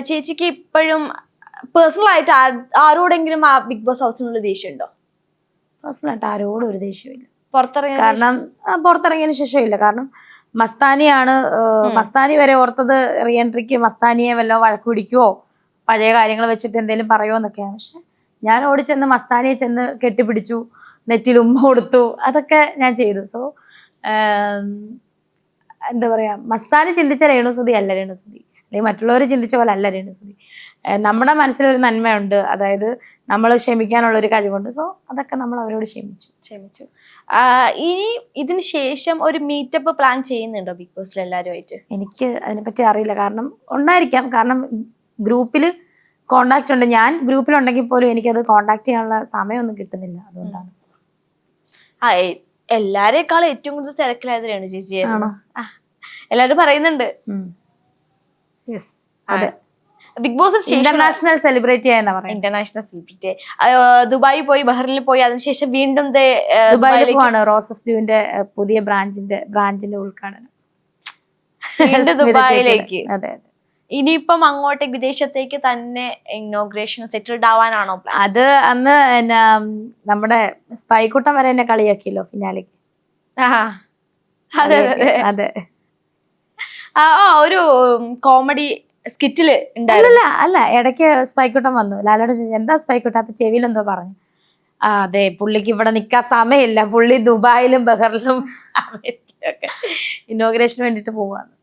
ചേച്ചിക്ക് ഇപ്പോഴും പേഴ്സണൽ ആയിട്ട് ആരോടെങ്കിലും ആ ബിഗ് ബോസ് ഹൗസിനുള്ള ദേഷ്യം ഉണ്ടോ? പേഴ്സണലായിട്ട് ആരോടും ഒരു ദേഷ്യമില്ല. പുറത്തിറങ്ങിയ കാരണം പുറത്തിറങ്ങിയതിന് ശേഷമില്ല. കാരണം മസ്താനിയാണ്, മസ്താനി വരെ ഓർത്തത് റീ എൻട്രിക്ക് മസ്താനിയെ വല്ലതും വഴക്ക് പിടിക്കുവോ പഴയ കാര്യങ്ങൾ വെച്ചിട്ട് എന്തെങ്കിലും പറയുമോ എന്നൊക്കെയാണ്. പക്ഷെ ഞാൻ ഓടിച്ചെന്ന് മസ്താനിയെ ചെന്ന് കെട്ടിപ്പിടിച്ചു, നെറ്റിൽ ഉമ്മ കൊടുത്തു, അതൊക്കെ ഞാൻ ചെയ്തു. സോ എന്താ പറയാ, മസ്താനി ചിന്തിച്ച രേണുസുതി അല്ല രേണുസുതി, അല്ലെങ്കിൽ മറ്റുള്ളവർ ചിന്തിച്ച പോലെ അല്ല രേണുസുതി. നമ്മുടെ മനസ്സിലൊരു നന്മയുണ്ട്, അതായത് നമ്മൾ ക്ഷമിക്കാനുള്ള ഒരു കഴിവുണ്ട്. സോ അതൊക്കെ നമ്മൾ അവരോട് ക്ഷമിച്ചു. ഇനി ഇതിന് ശേഷം ഒരു മീറ്റപ്പ് പ്ലാൻ ചെയ്യുന്നുണ്ടോ ബിഗ് ബോസിൽ എല്ലാവരുമായിട്ട്? എനിക്ക് അതിനെപ്പറ്റി അറിയില്ല. കാരണം ഉണ്ടായിരിക്കാം, കാരണം ഗ്രൂപ്പിൽ കോണ്ടാക്ട് ഉണ്ട്. ഞാൻ ഗ്രൂപ്പിലുണ്ടെങ്കിൽ പോലും എനിക്കത് കോണ്ടാക്ട് ചെയ്യാനുള്ള സമയമൊന്നും കിട്ടുന്നില്ല. അതുകൊണ്ടാണ്. എല്ലാരേക്കാളും ഏറ്റവും കൂടുതൽ തിരക്കിലായത് രേണു ചേച്ചി ആണോ? എല്ലാരും പറയുന്നുണ്ട്. അതെ, ബിഗ് ബോസ് ഇന്റർനാഷണൽ സെലിബ്രിറ്റി ആയെന്നാ പറയുന്നത്. ഇന്റർനാഷണൽ സെലിബ്രിറ്റി ദുബായി പോയി, ബഹ്റിനിൽ പോയി, അതിനുശേഷം വീണ്ടും ദുബായിൽ പോവാണ്. റോസസ് ഡ്യൂവിന്റെ പുതിയ ബ്രാഞ്ചിന്റെ ഉദ്ഘാടനം ദുബായിലേക്ക്. അതെ. ഇനിയിപ്പം അങ്ങോട്ടേക്ക് വിദേശത്തേക്ക് തന്നെ ഇനോഗ്രേഷൻ സെറ്റിൽഡ് ആവാനാണോ? അത് അന്ന് നമ്മുടെ സ്പൈക്കുട്ടം വരെ എന്നെ കളിയാക്കിയല്ലോ ഫിനാലേക്ക്. അതെ. ഒരു കോമഡി സ്കിറ്റില് അല്ല, ഇടയ്ക്ക് സ്പൈക്കുട്ടം വന്നു. ലാലോട് ചോദിച്ചു എന്താ സ്പൈക്കുട്ടം, അപ്പൊ ചെവിയിലെന്തോ പറഞ്ഞു. അതെ, പുള്ളിക്ക് ഇവിടെ നിക്കാൻ സമയമില്ല, പുള്ളി ദുബായിലും ബഹറിലും അമേരിക്കയിലൊക്കെ ഇനോഗ്രേഷന് വേണ്ടിട്ട് പോവാന്ന്.